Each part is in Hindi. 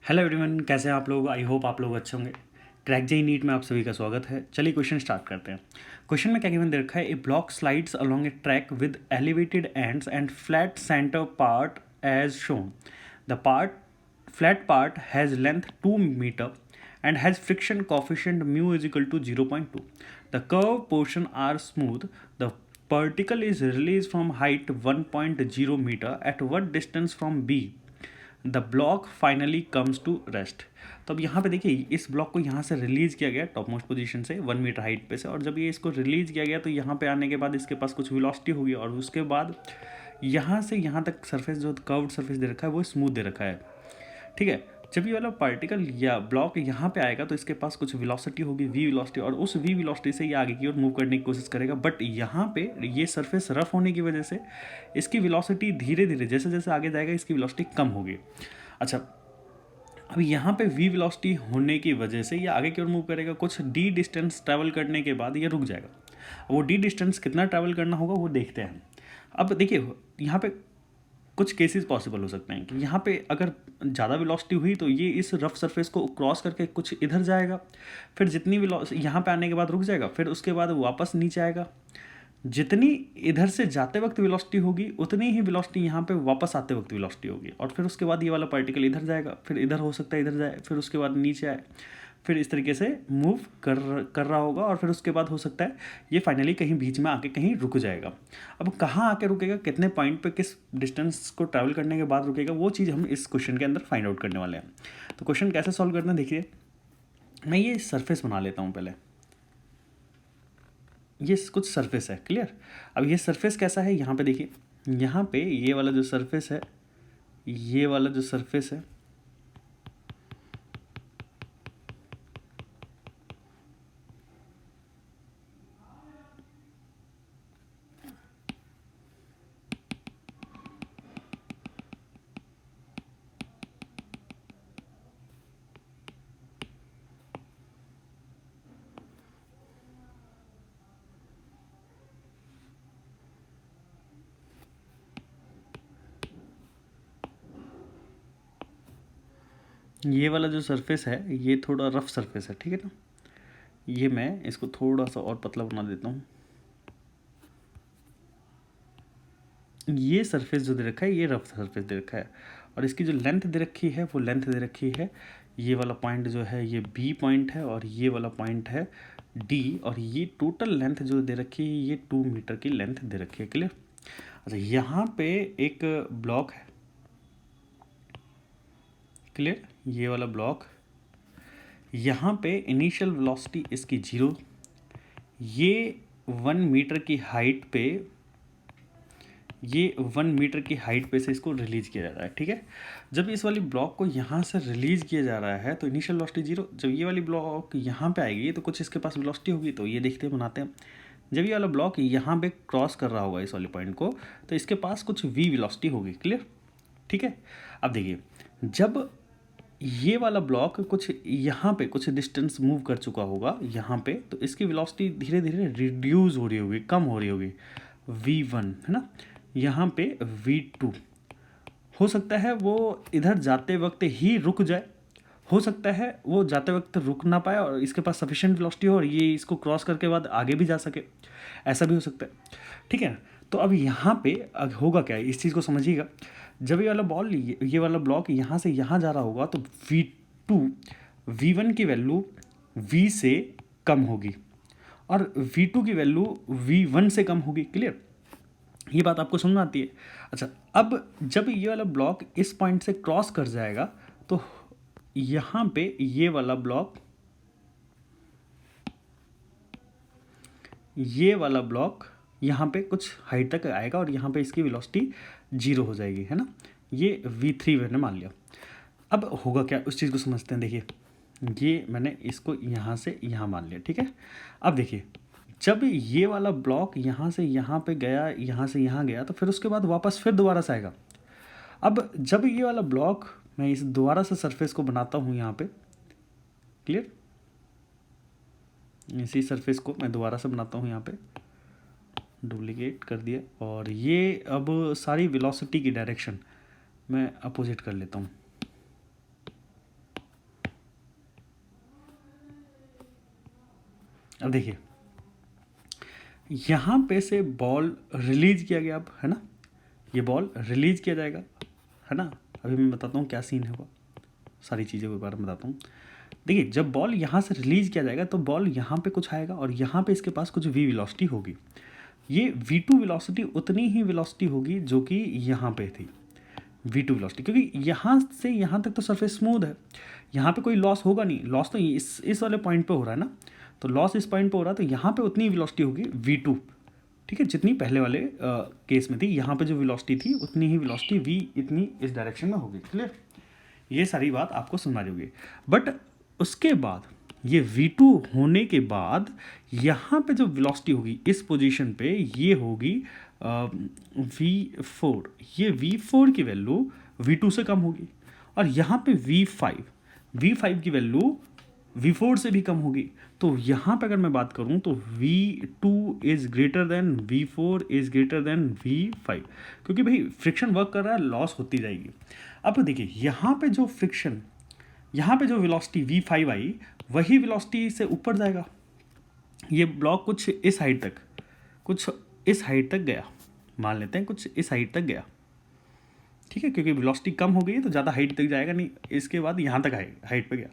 हेलो एवरीवन, कैसे हैं आप लोग। आई होप आप लोग अच्छे होंगे। क्रैक जेई नीट में आप सभी का स्वागत है। चलिए क्वेश्चन स्टार्ट करते हैं। क्वेश्चन में क्या गिवन दे रखा है, a block slides along a track with elevated ends and flat centre part as shown. The part flat part has length 2 metre and has friction coefficient mu is equal to 0.2. The curved portion are smooth. The particle is released from height 1.0 meter. At what distance from B the block finally comes to rest. तो अब यहाँ पे देखिए, इस ब्लॉक को यहाँ से रिलीज़ किया गया टॉप मोस्ट पोजीशन से 1 मीटर हाइट पे से, और जब ये इसको रिलीज़ किया गया तो यहाँ पे आने के बाद इसके पास कुछ वेलोसिटी होगी, और उसके बाद यहाँ से यहाँ तक सरफेस जो कर्व्ड सरफेस दे रखा है वो स्मूथ दे रखा है। ठीक है, जब ये वाला पार्टिकल या ब्लॉक यहाँ पे आएगा तो इसके पास कुछ वेलोसिटी होगी, वी वेलोसिटी, और उस वी वेलोसिटी से ये आगे की ओर मूव करने की कोशिश करेगा। बट यहाँ पे ये सरफेस रफ होने की वजह से इसकी वेलोसिटी धीरे धीरे जैसे जैसे आगे जाएगा इसकी वेलोसिटी कम होगी। अच्छा, अब यहाँ पे वी वेलोसिटी होने की वजह से ये आगे की ओर मूव करेगा। कुछ डी डिस्टेंस ट्रैवल करने के बाद ये रुक जाएगा। वो डी डिस्टेंस कितना ट्रैवल करना होगा वो देखते हैं। अब देखिए, यहाँ पे कुछ केसेस पॉसिबल हो सकते हैं कि यहाँ पे अगर ज़्यादा वेलोसिटी हुई तो ये इस रफ सरफेस को क्रॉस करके कुछ इधर जाएगा, फिर जितनी वेलोसिटी यहाँ पे आने के बाद रुक जाएगा, फिर उसके बाद वापस नीचे आएगा। जितनी इधर से जाते वक्त वेलोसिटी होगी उतनी ही वेलोसिटी यहाँ पे वापस आते वक्त वेलोसिटी होगी, और फिर उसके बाद ये वाला पार्टिकल इधर जाएगा, फिर इधर हो सकता है इधर जाए, फिर उसके बाद नीचे आए, फिर इस तरीके से मूव कर रहा होगा, और फिर उसके बाद हो सकता है ये फाइनली कहीं बीच में आके कहीं रुक जाएगा। अब कहाँ आके रुकेगा, कितने पॉइंट पे, किस डिस्टेंस को ट्रैवल करने के बाद रुकेगा, वो चीज़ हम इस क्वेश्चन के अंदर फाइंड आउट करने वाले हैं। तो क्वेश्चन कैसे सॉल्व करना है, देखिए मैं ये सरफेस बना लेता हूँ पहले। ये कुछ सरफेस है, क्लियर। अब ये सरफेस कैसा है, यहाँ पे देखिए, यहाँ पे ये वाला जो सरफेस है, ये वाला जो सरफेस है, ये वाला जो सरफेस है ये थोड़ा रफ सरफेस है, ठीक है ना। ये मैं इसको थोड़ा सा और पतला बना देता हूँ। ये सरफेस जो दे रखा है ये रफ सरफेस दे रखा है, और इसकी जो लेंथ दे रखी है वो लेंथ दे रखी है, ये वाला पॉइंट जो है ये बी पॉइंट है, और ये वाला पॉइंट है डी, और ये टोटल लेंथ जो दे रखी है ये 2 मीटर की लेंथ दे रखी है, क्लियर। अच्छा, यहाँ पे एक ब्लॉक है, क्लियर, ये वाला ब्लॉक, यहाँ पे इनिशियल वेलोसिटी इसकी 0, ये 1 मीटर की हाइट पे, ये 1 मीटर की हाइट पे से इसको रिलीज किया जा रहा है, ठीक है। जब इस वाली ब्लॉक को यहाँ से रिलीज किया जा रहा है तो इनिशियल वेलोसिटी 0, जब ये वाली ब्लॉक यहाँ पे आएगी तो कुछ इसके पास वेलोसिटी होगी, तो ये देखते हैं, बनाते हैं। जब ये वाला ब्लॉक यहाँ पे क्रॉस कर रहा होगा इस वाले पॉइंट को तो इसके पास कुछ वी वेलोसिटी होगी, क्लियर, ठीक है। अब देखिए, जब ये वाला ब्लॉक कुछ यहाँ पे कुछ डिस्टेंस मूव कर चुका होगा यहाँ पे, तो इसकी वेलोसिटी धीरे धीरे रिड्यूस हो रही होगी, कम हो रही होगी, v1 है ना, यहाँ पे v2। हो सकता है वो इधर जाते वक्त ही रुक जाए, हो सकता है वो जाते वक्त रुक ना पाए और इसके पास सफिशिएंट वेलोसिटी हो और ये इसको क्रॉस करके बाद आगे भी जा सके, ऐसा भी हो सकता है, ठीक है। तो अब यहाँ पे होगा क्या, इस चीज़ को समझिएगा। जब ये वाला बॉल, ये वाला ब्लॉक यहाँ से यहाँ जा रहा होगा तो v2 v1 की वैल्यू v से कम होगी, और v2 की वैल्यू v1 से कम होगी, क्लियर। ये बात आपको समझ में आती है। अच्छा, अब जब ये वाला ब्लॉक इस पॉइंट से क्रॉस कर जाएगा तो यहाँ पे ये वाला ब्लॉक, ये वाला ब्लॉक यहाँ पे कुछ हाइट तक आएगा और यहाँ पे इसकी वेलोसिटी 0 हो जाएगी, है ना। ये v3 मैंने मान लिया। अब होगा क्या, उस चीज़ को समझते हैं। देखिए, ये मैंने इसको यहाँ से यहाँ मान लिया, ठीक है। अब देखिए, जब ये वाला ब्लॉक यहाँ से यहाँ पे गया, यहाँ से यहाँ गया, तो फिर उसके बाद वापस फिर दोबारा से आएगा। अब जब ये वाला ब्लॉक, मैं इस दोबारा से सरफेस को बनाता हूँ यहाँ पे, क्लियर, इसी सरफेस को मैं दोबारा से बनाता हूँ यहाँ पे, डुप्लीकेट कर दिया, और ये अब सारी वेलोसिटी की डायरेक्शन मैं अपोजिट कर लेता हूँ। अब देखिए यहाँ पे से बॉल रिलीज किया गया, अब है ना, ये बॉल रिलीज किया जाएगा, है ना। अभी मैं बताता हूँ क्या सीन होगा, सारी चीज़ों के बारे में बताता हूँ। देखिए जब बॉल यहाँ से रिलीज किया जाएगा तो बॉल यहाँ पे कुछ आएगा और यहाँ पे इसके पास कुछ v वेलोसिटी होगी। ये v2 वेलोसिटी उतनी ही वेलोसिटी होगी जो कि यहाँ पे थी v2 वेलोसिटी, क्योंकि यहाँ से यहाँ तक तो सरफेस स्मूथ है, यहाँ पे कोई लॉस होगा नहीं। लॉस तो इस वाले पॉइंट पे हो रहा है ना, तो लॉस इस पॉइंट पे हो रहा है, तो यहाँ पे उतनी वेलोसिटी होगी v2, ठीक है, जितनी पहले वाले केस में थी। यहाँ पे जो वेलोसिटी थी उतनी ही वेलोसिटी v इतनी इस डायरेक्शन में होगी। क्लियर, ये सारी बात आपको समझ आ रही होगी। बट उसके बाद ये v2 होने के बाद यहाँ पे जो वेलोसिटी होगी इस पोजीशन पे ये होगी v4। ये v4 की वैल्यू v2 से कम होगी और यहाँ पे v5 की वैल्यू v4 से भी कम होगी। तो यहाँ पे अगर मैं बात करूँ तो v2 is greater than v4 is greater than v5, क्योंकि भाई फ्रिक्शन वर्क कर रहा है, लॉस होती जाएगी। अब देखिए यहाँ पे जो फ्रिक्शन, यहाँ पे जो वेलोसिटी v5 आई वही वेलोसिटी से ऊपर जाएगा। ये ब्लॉक कुछ इस हाइट तक गया, मान लेते हैं कुछ इस हाइट तक गया, ठीक है, क्योंकि वेलोसिटी कम हो गई है तो ज़्यादा हाइट तक जाएगा नहीं, इसके बाद यहाँ तक हाइट पे गया।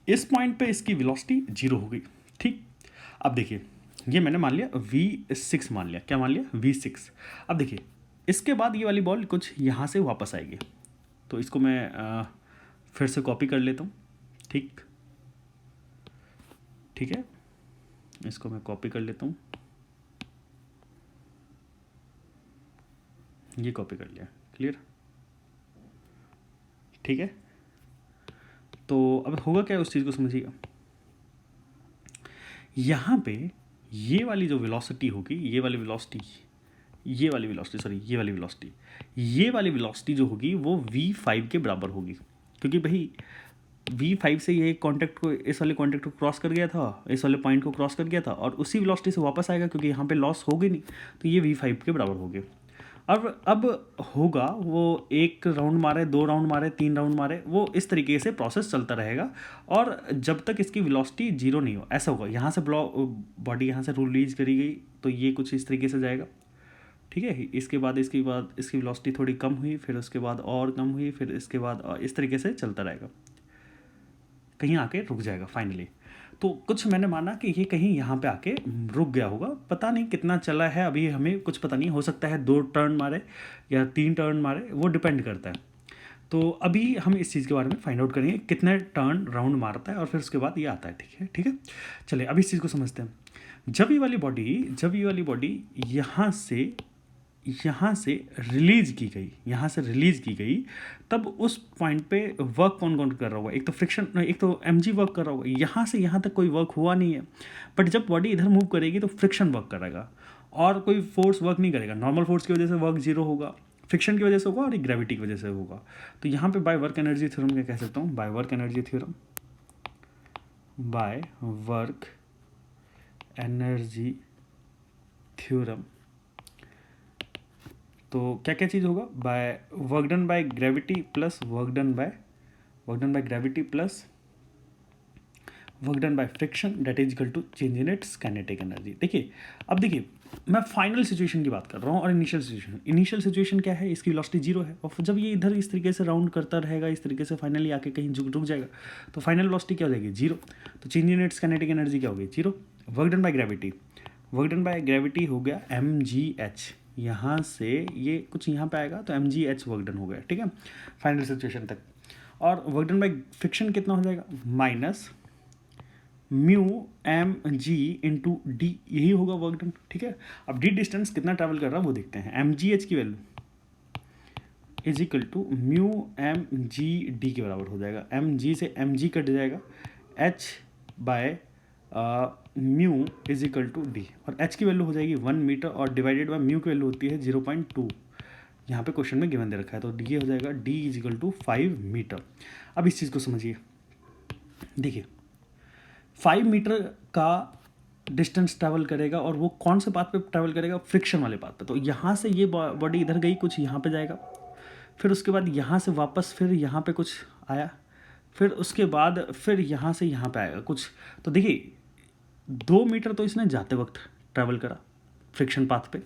इस पॉइंट पे इसकी वेलोसिटी 0 हो गई, ठीक। अब देखिए ये मैंने मान लिया v6 मान लिया, क्या मान लिया, v6। अब देखिए इसके बाद ये वाली बॉल कुछ यहाँ से वापस आएगी, तो इसको मैं फिर से कॉपी कर लेता हूँ, ठीक है, इसको मैं कॉपी कर लेता हूँ, ये कॉपी कर लिया, क्लियर, ठीक है। तो अब होगा क्या, उस चीज़ को समझिएगा। यहाँ पे ये वाली जो वेलोसिटी होगी, ये वाली वेलोसिटी जो होगी वो v5 के बराबर होगी, क्योंकि भाई v5 से ये कॉन्टैक्ट को, इस वाले कॉन्टैक्ट को क्रॉस कर गया था, इस वाले पॉइंट को क्रॉस कर गया था और उसी वेलोसिटी से वापस आएगा, क्योंकि यहाँ पे लॉस होगी नहीं, तो ये v5 के बराबर होगी। अब होगा वो 1 राउंड मारे, 2 राउंड मारे, 3 राउंड मारे, वो इस तरीके से प्रोसेस चलता रहेगा और जब तक इसकी वेलोसिटी 0 नहीं हो, ऐसा होगा। यहाँ से बॉडी यहाँ से रिलीज करी गई तो ये कुछ इस तरीके से जाएगा, ठीक है। इसके बाद इसकी वेलोसिटी थोड़ी कम हुई, फिर उसके बाद और कम हुई, फिर इसके बाद इस तरीके से चलता रहेगा, कहीं आके रुक जाएगा फाइनली। तो कुछ मैंने माना कि ये कहीं यहाँ पे आके रुक गया होगा, पता नहीं कितना चला है, अभी हमें कुछ पता नहीं, हो सकता है 2 टर्न मारे या 3 टर्न मारे, वो डिपेंड करता है। तो अभी हम इस चीज़ के बारे में फाइंड आउट करेंगे कितने टर्न राउंड मारता है और फिर उसके बाद ये आता है, ठीक है। चलिए अभी इस चीज़ को समझते हैं। जब ये वाली बॉडी यहाँ से रिलीज की गई, तब उस पॉइंट पे वर्क कौन कर रहा होगा, एक तो फ्रिक्शन, एक तो mg वर्क कर रहा होगा। यहाँ से यहाँ तक कोई वर्क हुआ नहीं है, बट जब बॉडी इधर मूव करेगी तो फ्रिक्शन वर्क करेगा और कोई फोर्स वर्क नहीं करेगा। नॉर्मल फोर्स की वजह से वर्क 0 होगा, फ्रिक्शन की वजह से होगा और ग्रेविटी की वजह से होगा। तो यहाँ पे बाय वर्क एनर्जी थ्योरम क्या कह सकता हूँ, बाय वर्क एनर्जी थ्योरम तो क्या क्या चीज़ होगा, by work done by gravity plus work done by friction, that is equal to change in its kinetic energy. देखिए अब देखिए मैं फाइनल सिचुएशन की बात कर रहा हूँ और इनिशियल सिचुएशन क्या है, इसकी वेलोसिटी 0 है और जब ये इधर इस तरीके से राउंड करता रहेगा, इस तरीके से फाइनली आके कहीं रुक जाएगा, तो फाइनल वेलोसिटी क्या हो जाएगी, 0। तो change in its kinetic energy क्या होगी, 0। वर्क डन बाय ग्रेविटी हो गया mgh, यहाँ से ये कुछ यहाँ पे आएगा तो mgh वर्क डन हो गया, ठीक है, फाइनल सिचुएशन तक। और वर्क डन बाय फ्रिक्शन कितना हो जाएगा, minus mu mg into D, यही होगा वर्क डन, ठीक है। अब डी डिस्टेंस कितना ट्रैवल कर रहा है वो देखते हैं। mgh की value is equal to mu mg D के बराबर हो जाएगा। mg से mg कट जाएगा, h by mu is equal to D, और h की वैल्यू हो जाएगी 1 मीटर और डिवाइडेड बाय म्यू की वैल्यू होती है 0.2, यहाँ पे क्वेश्चन में गिवन दे रखा है, तो ये हो जाएगा d is equal to 5 metre. अब इस चीज़ को समझिए, देखिए 5 मीटर का डिस्टेंस ट्रैवल करेगा और वो कौन से पाथ पे ट्रैवल करेगा, फ्रिक्शन वाले पाथ पे। तो यहाँ से ये बॉडी इधर गई, कुछ यहाँ पे जाएगा, फिर उसके बाद यहाँ से वापस फिर यहाँ पे कुछ आया, फिर उसके बाद फिर यहाँ से यहाँ पे आएगा कुछ। तो देखिए 2 मीटर तो इसने जाते वक्त ट्रैवल करा फ्रिक्शन पाथ पे,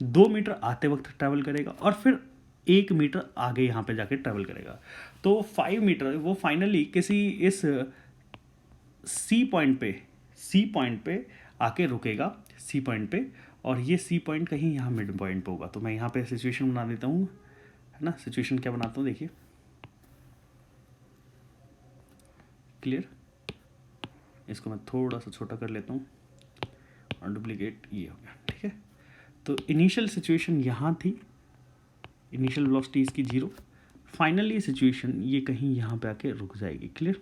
2 मीटर आते वक्त ट्रैवल करेगा और फिर 1 मीटर आगे यहाँ पे जाके ट्रैवल करेगा। तो 5 मीटर वो फाइनली किसी इस सी पॉइंट पे आके रुकेगा, सी पॉइंट पे, और ये सी पॉइंट कहीं यहाँ मिड पॉइंट पे होगा। तो मैं यहाँ पे सिचुएशन बना देता हूँ, है ना। सिचुएशन क्या बनाता हूँ देखिए, क्लियर। इसको मैं थोड़ा सा छोटा कर लेता हूँ और डुप्लीकेट ये हो गया, ठीक है। तो इनिशियल सिचुएशन यहाँ थी, इनिशियल वेलोसिटी इसकी 0, फाइनली सिचुएशन ये कहीं यहाँ पे आके रुक जाएगी, क्लियर।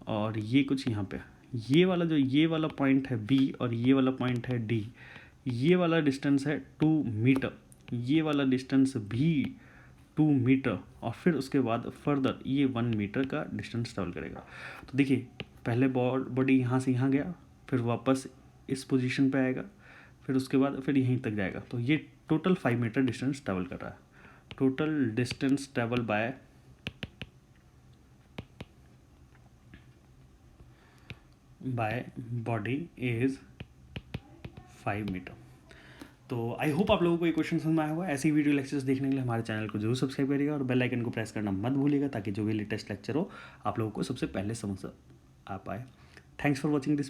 और ये कुछ यहाँ पे, ये वाला पॉइंट है बी और ये वाला पॉइंट है डी, ये वाला डिस्टेंस है 2 मीटर, ये वाला डिस्टेंस भी 2 मीटर, और फिर उसके बाद फर्दर ये 1 मीटर का डिस्टेंस ट्रेवल करेगा। तो देखिए पहले बॉडी यहाँ से यहाँ गया, फिर वापस इस पोजीशन पे आएगा, फिर उसके बाद फिर यहीं तक जाएगा। तो ये टोटल 5 मीटर डिस्टेंस ट्रेवल कर रहा है। Total distance travel by body is 5 metre. तो आई होप आप लोगों को ये क्वेश्चन समझ में आया होगा। ऐसी वीडियो लेक्चर्स देखने के लिए हमारे चैनल को जरूर सब्सक्राइब करिएगा और बेल आइकन को प्रेस करना मत भूलिएगा, ताकि जो भी लेटेस्ट लेक्चर हो आप लोगों को सबसे पहले समझ आ पाए। Thanks for watching this